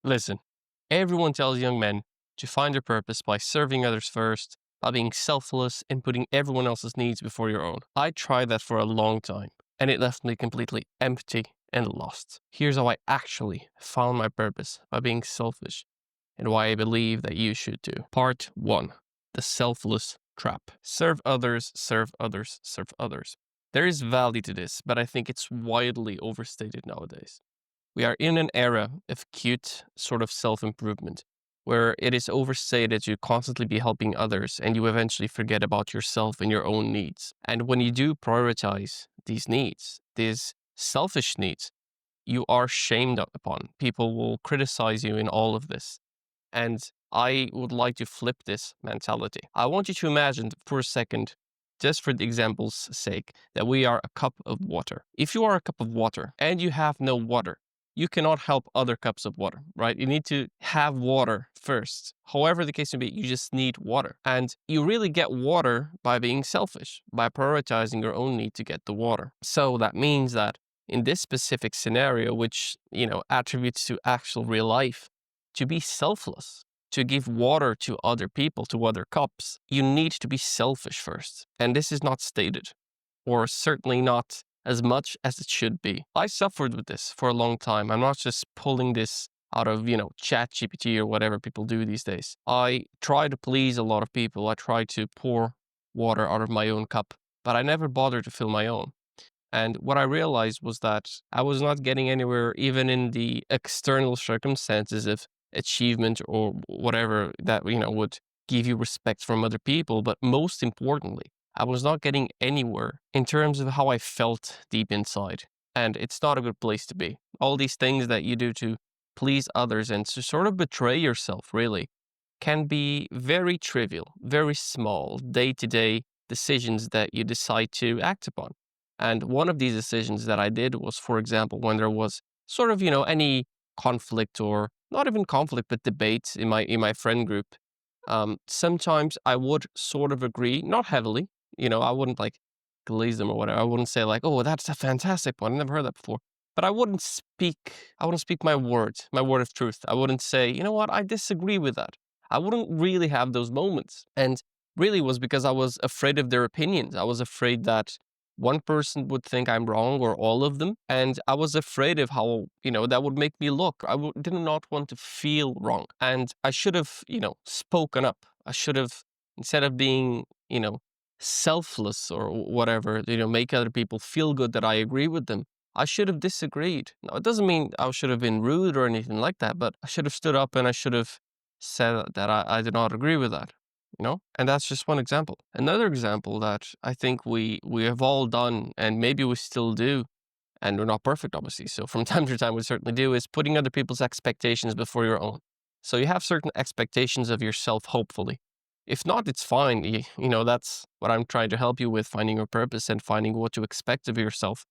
Listen, everyone tells young men to find their purpose by serving others first, by being selfless and putting everyone else's needs before your own. I tried that for a long time, and it left me completely empty and lost. Here's how I actually found my purpose by being selfish and why I believe that you should too. Part 1. The selfless trap. Serve others, serve others, serve others. There is value to this, but I think it's widely overstated nowadays. We are in an era of cute sort of self-improvement where it is overstated to constantly be helping others and you eventually forget about yourself and your own needs. And when you do prioritize these needs, these selfish needs, you are shamed upon. People will criticize you in all of this. And I would like to flip this mentality. I want you to imagine for a second, just for the example's sake, that we are a cup of water. If you are a cup of water and you have no water, you cannot help other cups of water, right? You need to have water first. However the case may be, you just need water. And you really get water by being selfish, by prioritizing your own need to get the water. So that means that in this specific scenario, which, attributes to actual real life, to be selfless, to give water to other people, to other cups, you need to be selfish first. And this is not stated, or certainly not as much as it should be. I suffered with this for a long time. I'm not just pulling this out of, chat GPT or whatever people do these days. I try to please a lot of people. I try to pour water out of my own cup, but I never bothered to fill my own. And what I realized was that I was not getting anywhere, even in the external circumstances of achievement or whatever that, would give you respect from other people. But most importantly, I was not getting anywhere in terms of how I felt deep inside. And it's not a good place to be. All these things that you do to please others and to sort of betray yourself, really, can be very trivial, very small, day-to-day decisions that you decide to act upon. And one of these decisions that I did was, for example, when there was sort of, any conflict or not even conflict, but debate in my friend group. Sometimes I would sort of agree, not heavily. I wouldn't like glaze them or whatever. I wouldn't say like, "Oh, that's a fantastic one. I never heard that before." But I wouldn't speak. I wouldn't speak my word of truth. I wouldn't say, "You know what? I disagree with that." I wouldn't really have those moments, and really was because I was afraid of their opinions. I was afraid that one person would think I'm wrong or all of them. And I was afraid of how, that would make me look. Did not want to feel wrong. And I should have, spoken up. I should have, instead of being, selfless or whatever, make other people feel good that I agree with them. I should have disagreed. Now, it doesn't mean I should have been rude or anything like that, but I should have stood up and I should have said that I did not agree with that. And that's just one example. Another example that I think we have all done, and maybe we still do, and we're not perfect, obviously. So from time to time, we certainly do, is putting other people's expectations before your own. So you have certain expectations of yourself, hopefully. If not, it's fine. That's what I'm trying to help you with, finding your purpose and finding what to expect of yourself.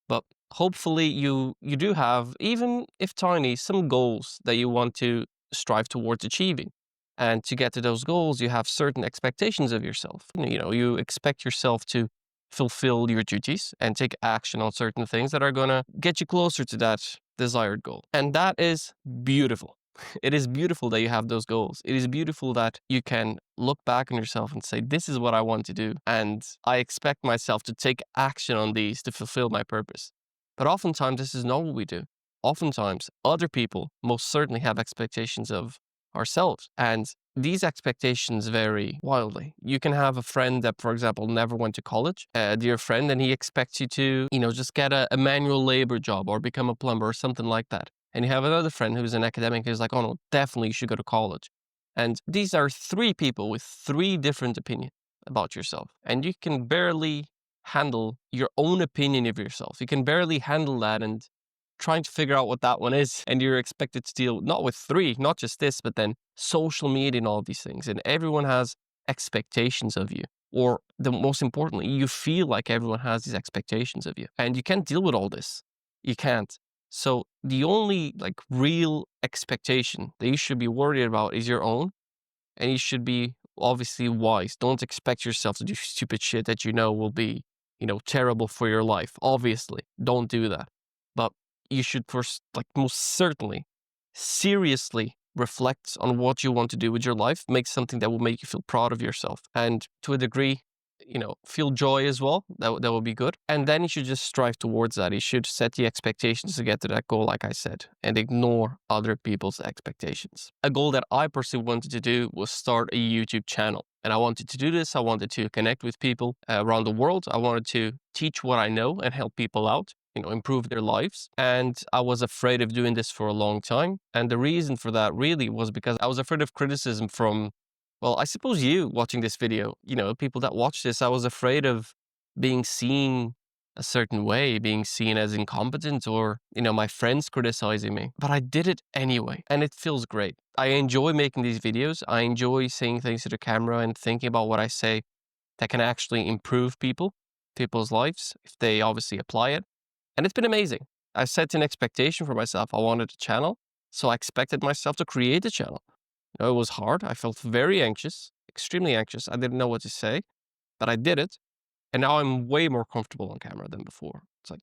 But hopefully you do have, even if tiny, some goals that you want to strive towards achieving. And to get to those goals, you have certain expectations of yourself. You expect yourself to fulfill your duties and take action on certain things that are going to get you closer to that desired goal. And that is beautiful. It is beautiful that you have those goals. It is beautiful that you can look back on yourself and say, this is what I want to do. And I expect myself to take action on these to fulfill my purpose. But oftentimes, this is not what we do. Oftentimes, other people most certainly have expectations of ourselves. And these expectations vary wildly. You can have a friend that, for example, never went to college, a dear friend, and he expects you to, just get a manual labor job or become a plumber or something like that. And you have another friend who's an academic who's like, oh no, definitely you should go to college. And these are three people with three different opinions about yourself. And you can barely handle your own opinion of yourself. You can barely handle that and trying to figure out what that one is. And you're expected to deal not with three, not just this, but then social media and all these things. And everyone has expectations of you. Or the most importantly, you feel like everyone has these expectations of you. And you can't deal with all this. You can't. So the only real expectation that you should be worried about is your own. And you should be obviously wise. Don't expect yourself to do stupid shit that will be, terrible for your life. Obviously, don't do that. But you should first, most certainly seriously reflect on what you want to do with your life, make something that will make you feel proud of yourself. And to a degree, feel joy as well. That will be good. And then you should just strive towards that. You should set the expectations to get to that goal, like I said, and ignore other people's expectations. A goal that I personally wanted to do was start a YouTube channel. And I wanted to do this. I wanted to connect with people around the world. I wanted to teach what I know and help people out, improve their lives. And I was afraid of doing this for a long time. And the reason for that really was because I was afraid of criticism from, well, I suppose you watching this video, people that watch this. I was afraid of being seen a certain way, being seen as incompetent, or, my friends criticizing me. But I did it anyway, and it feels great. I enjoy making these videos. I enjoy saying things to the camera and thinking about what I say that can actually improve people's lives if they obviously apply it. And it's been amazing. I set an expectation for myself. I wanted a channel, so I expected myself to create a channel. It was hard. I felt very anxious, extremely anxious. I didn't know what to say, but I did it. And now I'm way more comfortable on camera than before. It's like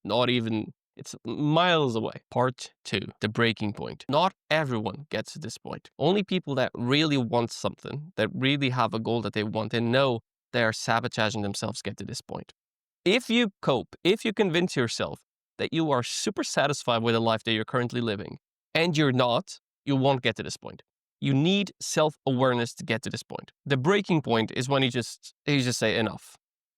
it's miles away. Part 2, the breaking point. Not everyone gets to this point. Only people that really want something, that really have a goal that they want and know they are sabotaging themselves, get to this point. If you cope, if you convince yourself that you are super satisfied with the life that you're currently living, and you're not, you won't get to this point. You need self-awareness to get to this point. The breaking point is when you just say enough.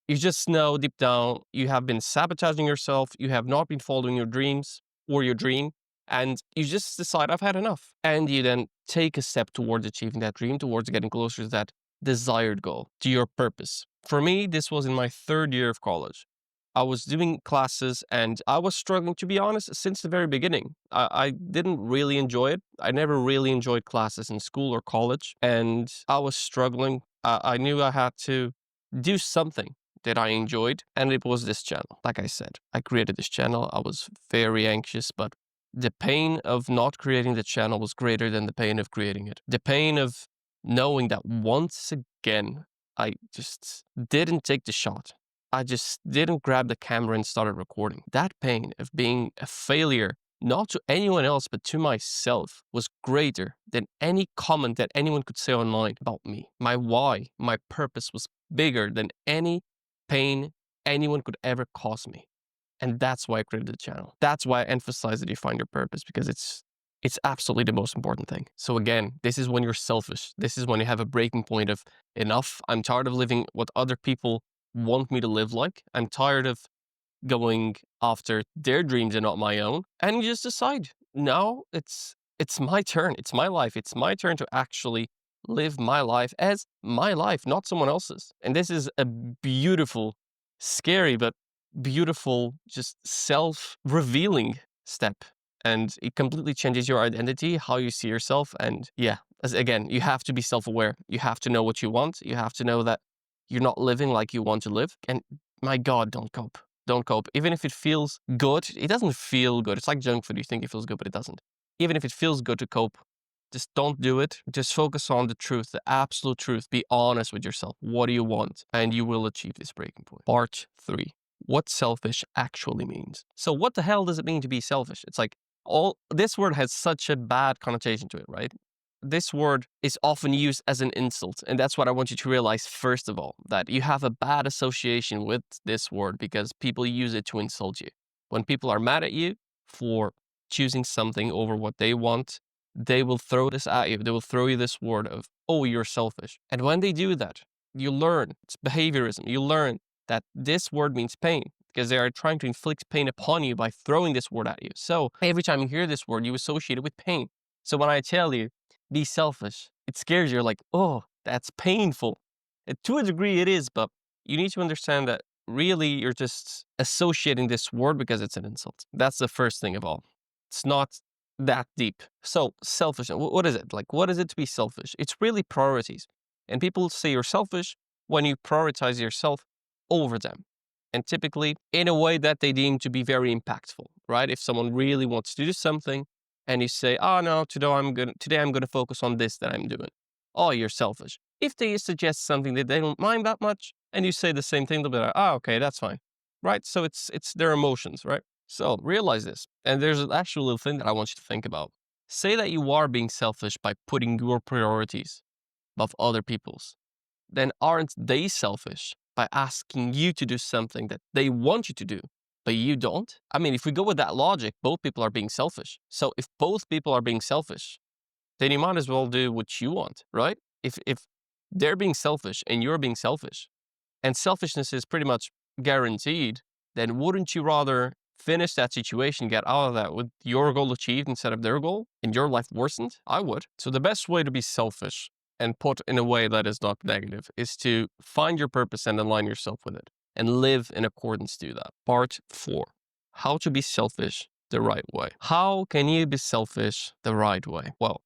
You just know deep down you have been sabotaging yourself, you have not been following your dreams or your dream, and you just decide, I've had enough. And you then take a step towards achieving that dream, towards getting closer to that desired goal, to your purpose. For me, this was in my 3rd year of college. I was doing classes and I was struggling, to be honest, since the very beginning. I didn't really enjoy it. I never really enjoyed classes in school or college, and I was struggling. I knew I had to do something that I enjoyed, and it was this channel. Like I said, I created this channel. I was very anxious, but the pain of not creating the channel was greater than the pain of creating it. The pain of knowing that once again, I just didn't take the shot. I just didn't grab the camera and started recording. That pain of being a failure, not to anyone else, but to myself, was greater than any comment that anyone could say online about me. My why, my purpose was bigger than any pain anyone could ever cause me. And that's why I created the channel. That's why I emphasize that you find your purpose, because it's absolutely the most important thing. So again, this is when you're selfish. This is when you have a breaking point of enough. I'm tired of living what other people want me to live like. I'm tired of going after their dreams and not my own. And you just decide, now it's my turn. It's my life. It's my turn to actually live my life as my life, not someone else's. And this is a beautiful, scary, but beautiful, just self-revealing step. And it completely changes your identity, how you see yourself. And yeah, again, you have to be self-aware. You have to know what you want. You have to know that you're not living like you want to live. And my God, don't cope. Don't cope. Even if it feels good, it doesn't feel good. It's like junk food. You think it feels good, but it doesn't. Even if it feels good to cope, just don't do it. Just focus on the truth, the absolute truth. Be honest with yourself. What do you want? And you will achieve this breaking point. Part 3. What selfish actually means. So what the hell does it mean to be selfish? It's like, this word has such a bad connotation to it, right? This word is often used as an insult. And that's what I want you to realize, first of all, that you have a bad association with this word because people use it to insult you. When people are mad at you for choosing something over what they want, they will throw this at you. They will throw you this word of, oh, you're selfish. And when they do that, you learn, it's behaviorism. You learn that this word means pain because they are trying to inflict pain upon you by throwing this word at you. So every time you hear this word, you associate it with pain. So when I tell you, be selfish, it scares you. You're like, oh, that's painful. And to a degree it is, but you need to understand that really you're just associating this word because it's an insult. That's the first thing of all. It's not that deep. So selfish, what is it? Like, what is it to be selfish? It's really priorities. And people say you're selfish when you prioritize yourself over them. And typically in a way that they deem to be very impactful, right? If someone really wants to do something and you say, oh no, today I'm gonna focus on this that I'm doing. Oh, you're selfish. If they suggest something that they don't mind that much and you say the same thing, they'll be like, oh, okay, that's fine. Right? So it's their emotions, right? So realize this. And there's an actual little thing that I want you to think about. Say that you are being selfish by putting your priorities above other people's. Then aren't they selfish by asking you to do something that they want you to do, but you don't? I mean, if we go with that logic, both people are being selfish. So if both people are being selfish, then you might as well do what you want, right? If they're being selfish and you're being selfish, and selfishness is pretty much guaranteed, then wouldn't you rather finish that situation, get out of that with your goal achieved instead of their goal and your life worsened? I would. So the best way to be selfish and put in a way that is not negative is to find your purpose and align yourself with it and live in accordance to that. Part 4, how to be selfish the right way. How can you be selfish the right way? Well,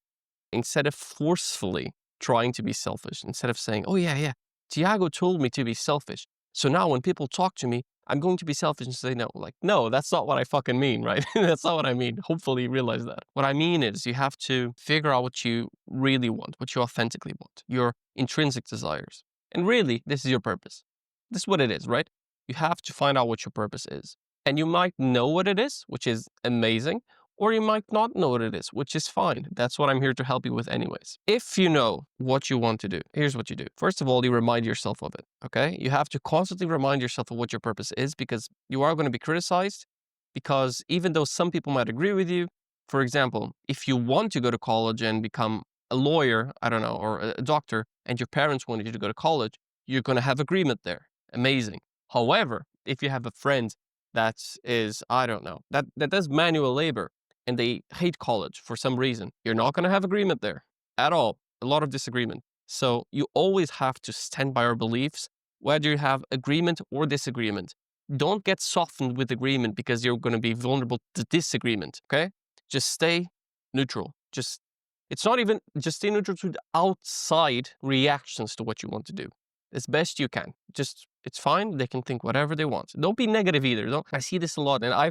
instead of forcefully trying to be selfish, instead of saying, oh yeah, Tiago told me to be selfish, so now when people talk to me, I'm going to be selfish and say no. Like, no, that's not what I fucking mean, right? That's not what I mean. Hopefully you realize that. What I mean is you have to figure out what you really want, what you authentically want, your intrinsic desires. And really, this is your purpose. This is what it is, right? You have to find out what your purpose is. And you might know what it is, which is amazing, or you might not know what it is, which is fine. That's what I'm here to help you with anyways. If you know what you want to do, here's what you do. First of all, you remind yourself of it, okay? You have to constantly remind yourself of what your purpose is, because you are going to be criticized, because even though some people might agree with you, for example, if you want to go to college and become a lawyer, I don't know, or a doctor, and your parents wanted you to go to college, you're going to have agreement there. Amazing. However, if you have a friend that is, I don't know, that does manual labor, and they hate college for some reason, you're not going to have agreement there at all. A lot of disagreement. So you always have to stand by your beliefs, whether you have agreement or disagreement. Don't get softened with agreement because you're going to be vulnerable to disagreement, okay? Just stay neutral. It's not even, just stay neutral to the outside reactions to what you want to do as best you can. It's fine. They can think whatever they want. Don't be negative either. I see this a lot, and I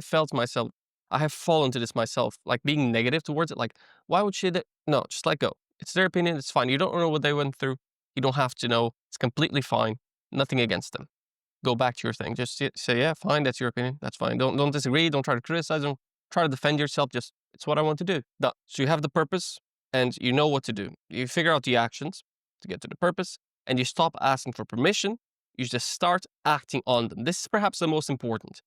have fallen to this myself, like being negative towards it. Like, why would she? No, just let go. It's their opinion. It's fine. You don't know what they went through. You don't have to know. It's completely fine. Nothing against them. Go back to your thing. Just say, yeah, fine. That's your opinion. That's fine. Don't disagree. Don't try to criticize. Don't try to defend yourself. Just, it's what I want to do. Done. So you have the purpose and you know what to do. You figure out the actions to get to the purpose, and you stop asking for permission. You just start acting on them. This is perhaps the most important.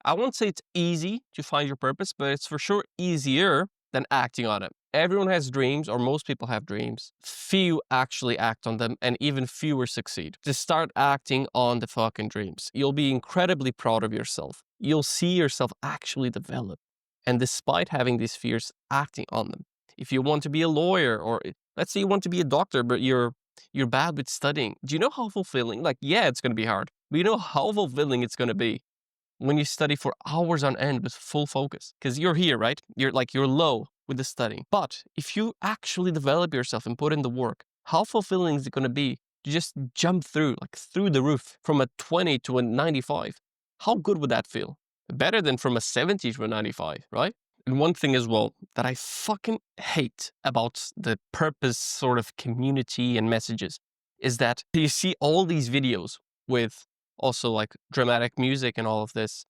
I won't say it's easy to find your purpose, but it's for sure easier than acting on it. Everyone has dreams, or most people have dreams. Few actually act on them, and even fewer succeed. Just start acting on the fucking dreams. You'll be incredibly proud of yourself. You'll see yourself actually develop. And despite having these fears, acting on them. If you want to be a lawyer, or let's say you want to be a doctor, but you're bad with studying. Do you know how fulfilling? Like, yeah, it's going to be hard, but you know how fulfilling it's going to be when you study for hours on end with full focus. Because you're here, right? You're low with the studying. But if you actually develop yourself and put in the work, how fulfilling is it going to be to just jump through the roof from a 20 to a 95? How good would that feel? Better than from a 70 to a 95, right? And one thing as well that I fucking hate about the purpose sort of community and messages is that you see all these videos with also like dramatic music and all of this,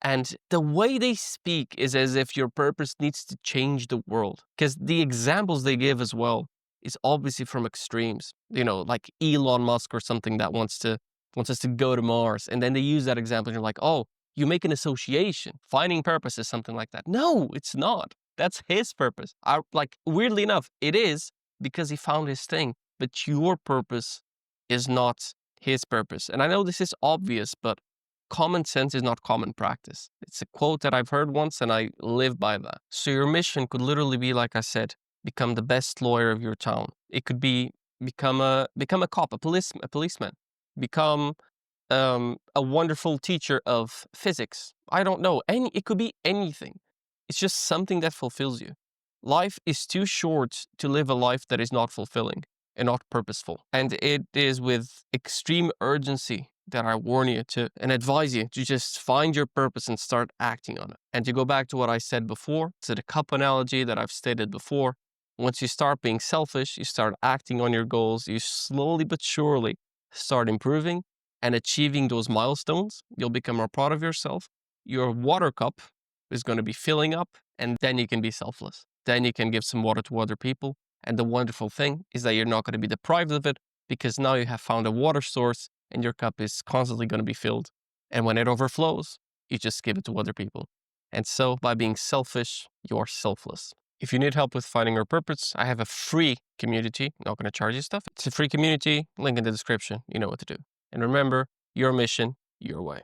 and the way they speak is as if your purpose needs to change the world. Because the examples they give as well is obviously from extremes. You know, like Elon Musk or something that wants us to go to Mars. And then they use that example and you're like, oh, you make an association. Finding purpose is something like that. No, it's not. That's his purpose. Weirdly enough, it is because he found his thing. But your purpose is not his purpose. And I know this is obvious, but common sense is not common practice. It's a quote that I've heard once and I live by that. So your mission could literally be, like I said, become the best lawyer of your town. It could be become a cop, a policeman, become a wonderful teacher of physics. I don't know. It could be anything. It's just something that fulfills you. Life is too short to live a life that is not fulfilling and not purposeful. And it is with extreme urgency that I warn you to and advise you to just find your purpose and start acting on it. And to go back to what I said before, to the cup analogy that I've stated before, once you start being selfish, you start acting on your goals, you slowly but surely start improving and achieving those milestones. You'll become more proud of yourself. Your water cup is going to be filling up, and then you can be selfless. Then you can give some water to other people. And the wonderful thing is that you're not going to be deprived of it because now you have found a water source and your cup is constantly going to be filled. And when it overflows, you just give it to other people. And so by being selfish, you're selfless. If you need help with finding your purpose, I have a free community. Not going to charge you stuff. It's a free community. Link in the description. You know what to do. And remember, your mission, your way.